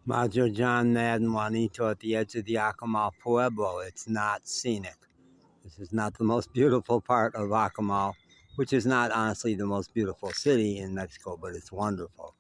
Majo John Madden Juanito at the edge of the Akumal pueblo. It's not scenic. This is not the most beautiful part of Akumal, which is not honestly the most beautiful city in Mexico, but it's wonderful.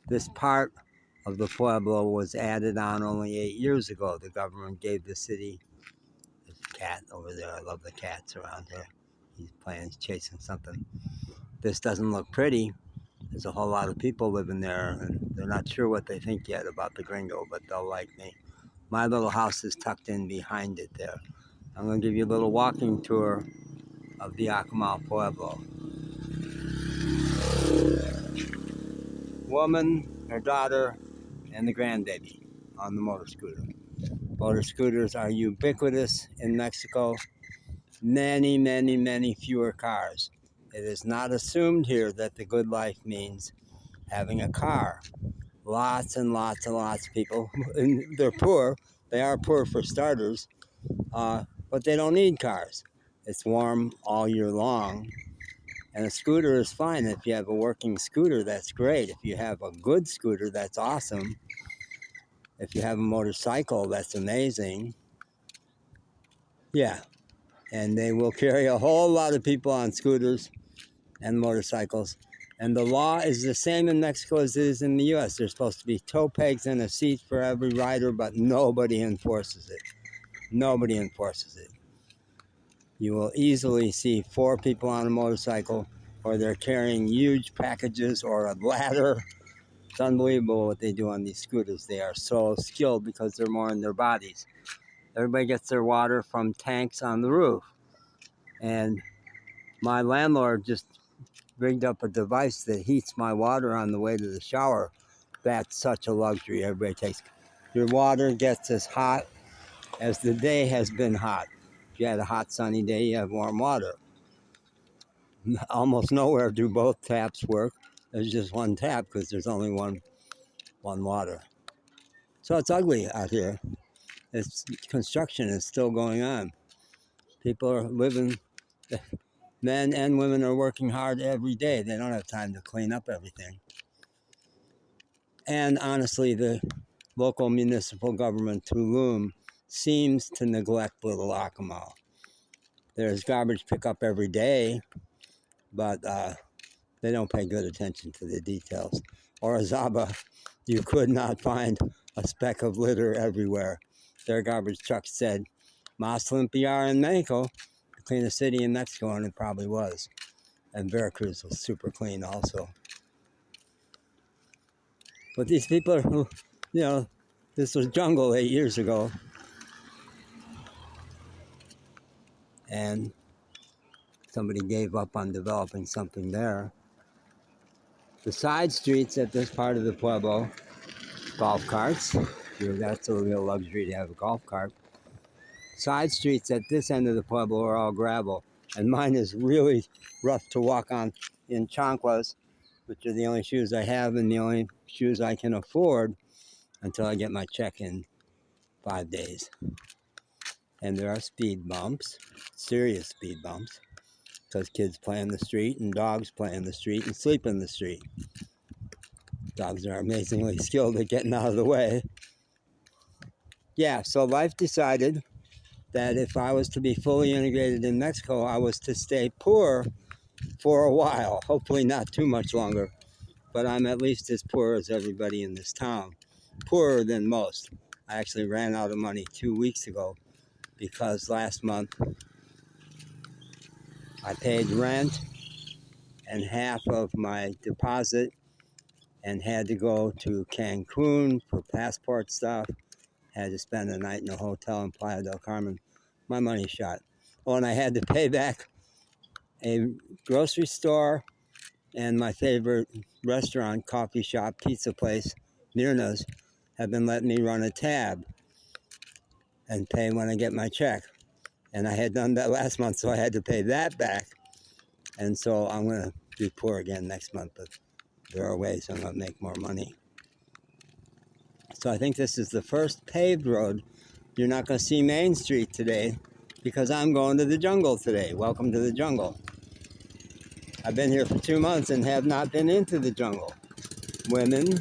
This part of the pueblo was added on only 8 years ago. The government gave the city, there's a cat over there, I love the cats around here. He's chasing something. This doesn't look pretty. There's a whole lot of people living there, and they're not sure what they think yet about the gringo, but they'll like me. My little house is tucked in behind it there. I'm going to give you a little walking tour of the Akumal Pueblo. Woman, her daughter, and the grandbaby on the motor scooter. Motor scooters are ubiquitous in Mexico. Many, many, many fewer cars. It is not assumed here that the good life means having a car. Lots and lots and lots of people, and they're poor. They are poor for starters, but they don't need cars. It's warm all year long, and a scooter is fine. If you have a working scooter, that's great. If you have a good scooter, that's awesome. If you have a motorcycle, that's amazing. Yeah, and they will carry a whole lot of people on scooters and motorcycles. And the law is the same in Mexico as it is in the U.S. There's supposed to be toe pegs and a seat for every rider, but nobody enforces it. Nobody enforces it. You will easily see 4 people on a motorcycle, or they're carrying huge packages or a ladder. It's unbelievable what they do on these scooters. They are so skilled because they're more in their bodies. Everybody gets their water from tanks on the roof. And my landlord just rigged up a device that heats my water on the way to the shower. That's such a luxury everybody takes. Your water gets as hot as the day has been hot. If you had a hot sunny day, you have warm water. Almost nowhere do both taps work. There's just one tap because there's only one water. So it's ugly out here. Construction is still going on. People are living, men and women are working hard every day. They don't have time to clean up everything. And honestly, the local municipal government, Tulum, seems to neglect little Akumal. There's garbage pickup every day, but they don't pay good attention to the details. Orizaba, you could not find a speck of litter everywhere. Their garbage truck said, Mas limpiar en Mexico, the cleanest city in Mexico, and it probably was. And Veracruz was super clean also. But these people are, this was jungle 8 years ago. And somebody gave up on developing something there. The side streets at this part of the pueblo, golf carts. That's a real luxury to have a golf cart. Side streets at this end of the pueblo are all gravel, and mine is really rough to walk on in chanclas, which are the only shoes I have and the only shoes I can afford until I get my check in 5 days. And there are speed bumps, serious speed bumps, because kids play in the street and dogs play in the street and sleep in the street. Dogs are amazingly skilled at getting out of the way. Yeah, so life decided that if I was to be fully integrated in Mexico, I was to stay poor for a while, hopefully not too much longer, but I'm at least as poor as everybody in this town, poorer than most. I actually ran out of money 2 weeks ago because last month I paid rent and half of my deposit and had to go to Cancun for passport stuff, had to spend a night in a hotel in Playa del Carmen. My money shot. Oh, and I had to pay back a grocery store and my favorite restaurant, coffee shop, pizza place, Mirna's, have been letting me run a tab and pay when I get my check. And I had done that last month, so I had to pay that back. And so I'm going to be poor again next month, but there are ways I'm going to make more money. So I think this is the first paved road. You're not going to see Main Street today because I'm going to the jungle today. Welcome to the jungle. I've been here for 2 months and have not been into the jungle. Women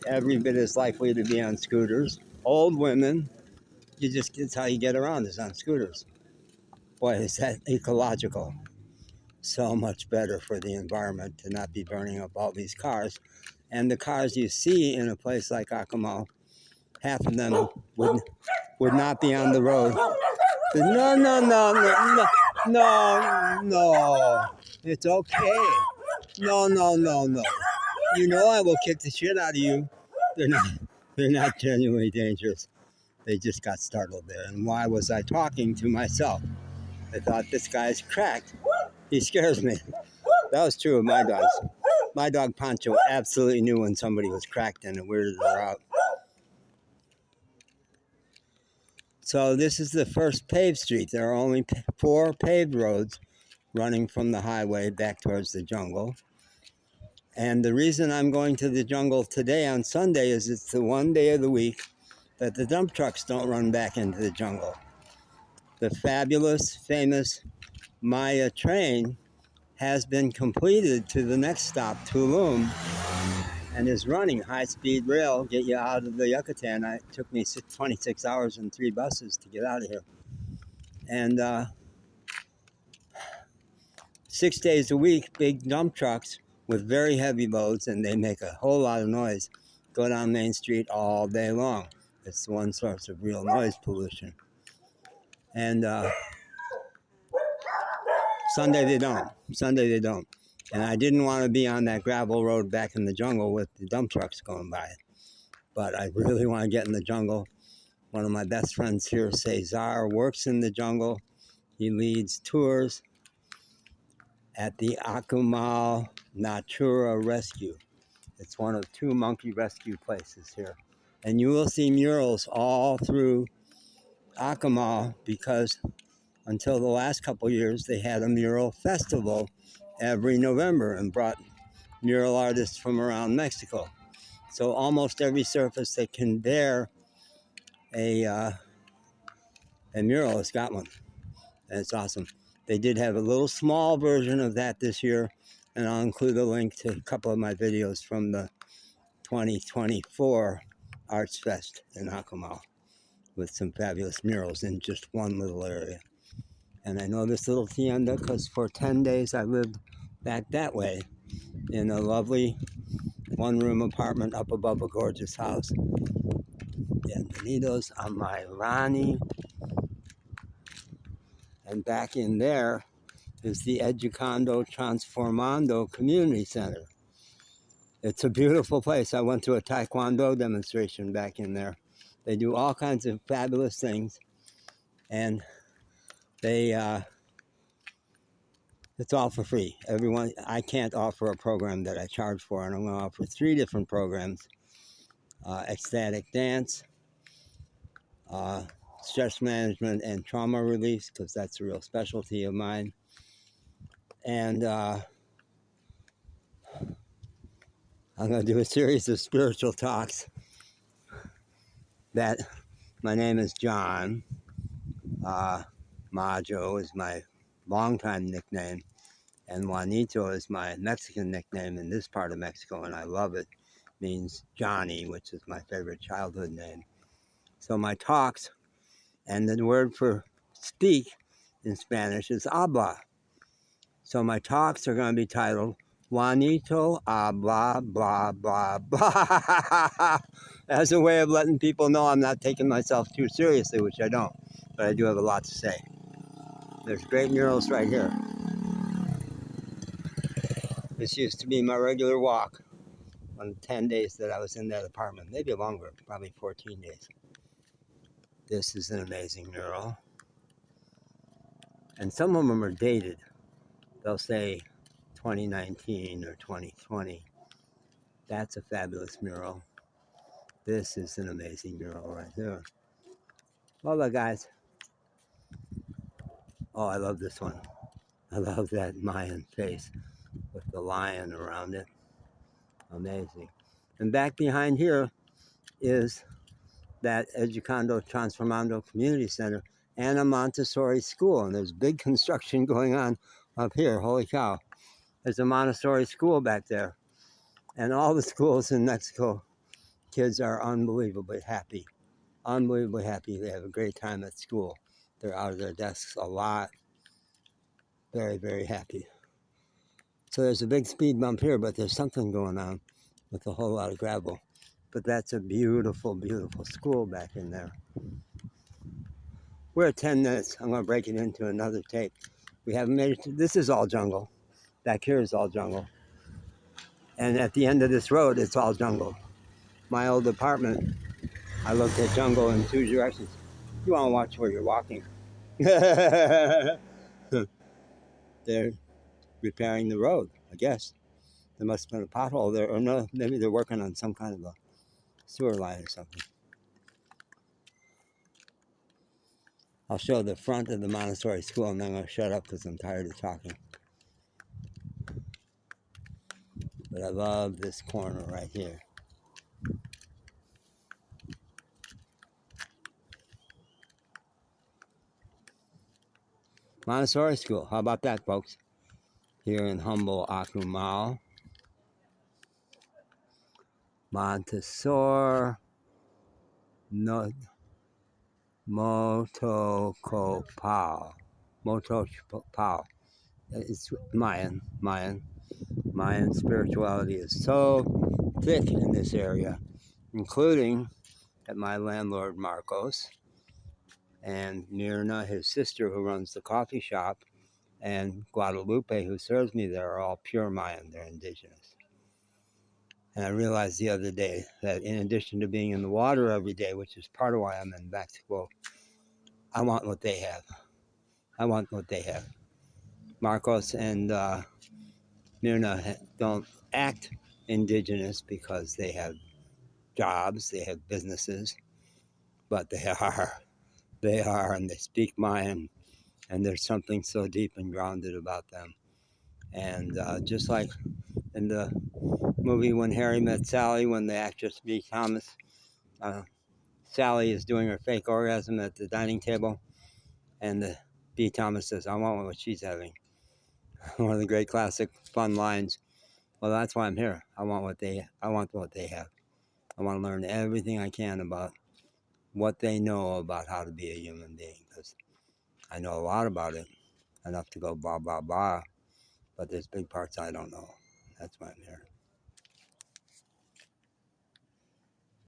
every bit as likely to be on scooters. Old women, it's how you get around is on scooters. Boy, is that ecological. So much better for the environment to not be burning up all these cars. And the cars you see in a place like Akumal, half of them would not be on the road. No, no, no, no, no, no, no. It's okay. No, no, no, no. You know I will kick the shit out of you. They're not. They're not genuinely dangerous. They just got startled there. And why was I talking to myself? I thought this guy's cracked. He scares me. That was true of my dogs. My dog Pancho absolutely knew when somebody was cracked and it weirded her out. So this is the first paved street. There are only 4 paved roads running from the highway back towards the jungle. And the reason I'm going to the jungle today on Sunday is it's the one day of the week that the dump trucks don't run back into the jungle. The fabulous, famous Maya train has been completed to the next stop, Tulum, and is running high-speed rail, get you out of the Yucatan. It took me 26 hours and 3 buses to get out of here. And 6 days a week, big dump trucks with very heavy loads, and they make a whole lot of noise, go down Main Street all day long. It's one source of real noise pollution. And Sunday they don't. Sunday they don't. And I didn't want to be on that gravel road back in the jungle with the dump trucks going by. But I really want to get in the jungle. One of my best friends here, Cesar, works in the jungle. He leads tours at the Akumal Natura Rescue. It's one of 2 monkey rescue places here. And you will see murals all through Akumal because until the last couple years, they had a mural festival every November and brought mural artists from around Mexico. So almost every surface that can bear a mural has got one. And it's awesome. They did have a little small version of that this year, and I'll include a link to a couple of my videos from the 2024 Arts Fest in Akumal with some fabulous murals in just one little area. And I know this little tienda because for 10 days I lived back that way in a lovely 1-room apartment up above a gorgeous house. Bienvenidos a Mairani. And back in there is the Educando Transformando Community Center. It's a beautiful place. I went to a Taekwondo demonstration back in there. They do all kinds of fabulous things. And they it's all for free. Everyone, I can't offer a program that I charge for, and I'm going to offer 3 different programs. Ecstatic dance, stress management, and trauma release, because that's a real specialty of mine. And I'm going to do a series of spiritual talks that my name is John. Majo is my longtime nickname, and Juanito is my Mexican nickname in this part of Mexico, and I love it. It means Johnny, which is my favorite childhood name. So my talks, and the word for speak in Spanish is habla. So my talks are going to be titled Juanito habla blah blah blah as a way of letting people know I'm not taking myself too seriously, which I don't, but I do have a lot to say. There's great murals right here. This used to be my regular walk on the 10 days that I was in that apartment, maybe longer, probably 14 days. This is an amazing mural. And some of them are dated. They'll say 2019 or 2020. That's a fabulous mural. This is an amazing mural right here. Hola, guys. Oh, I love this one. I love that Mayan face with the lion around it. Amazing. And back behind here is that Educando Transformando Community Center and a Montessori school. And there's big construction going on up here. Holy cow. There's a Montessori school back there. And all the schools in Mexico Kids are unbelievably happy. Unbelievably happy. They have a great time at school. They're out of their desks a lot. Very, very happy. So there's a big speed bump here, but there's something going on with a whole lot of gravel. But that's a beautiful, beautiful school back in there. We're at 10 minutes. I'm going to break it into another tape. We haven't made it. This is all jungle. Back here is all jungle. And at the end of this road, it's all jungle. My old apartment, I looked at jungle in two directions. You want to watch where you're walking. They're repairing the road, I guess. There must have been a pothole there, or no, maybe they're working on some kind of a sewer line or something. I'll show the front of the Montessori school, and then I'm going to shut up because I'm tired of talking. But I love this corner right here. Montessori school, how about that, folks? Here in humble Akumal. Montessori no, Motocopao. Motocopao. It's Mayan. Mayan spirituality is so thick in this area, including at my landlord Marcos and Mirna, his sister, who runs the coffee shop, and Guadalupe, who serves me there, are all pure Mayan. They're indigenous. And I realized the other day that in addition to being in the water every day, which is part of why I'm in Mexico, I want what they have. I want what they have. Marcos and Mirna don't act indigenous because they have jobs, they have businesses, but they are, and they speak Mayan, and there's something so deep and grounded about them. And just like in the movie When Harry Met Sally, when the actress B. Thomas, Sally is doing her fake orgasm at the dining table, and the B. Thomas says, "I want what she's having." One of the great classic fun lines. Well, that's why I'm here. I want what they have. I want to learn everything I can about what they know about how to be a human being, because I know a lot about it, enough to go blah blah blah, but there's big parts I don't know. That's why I'm here.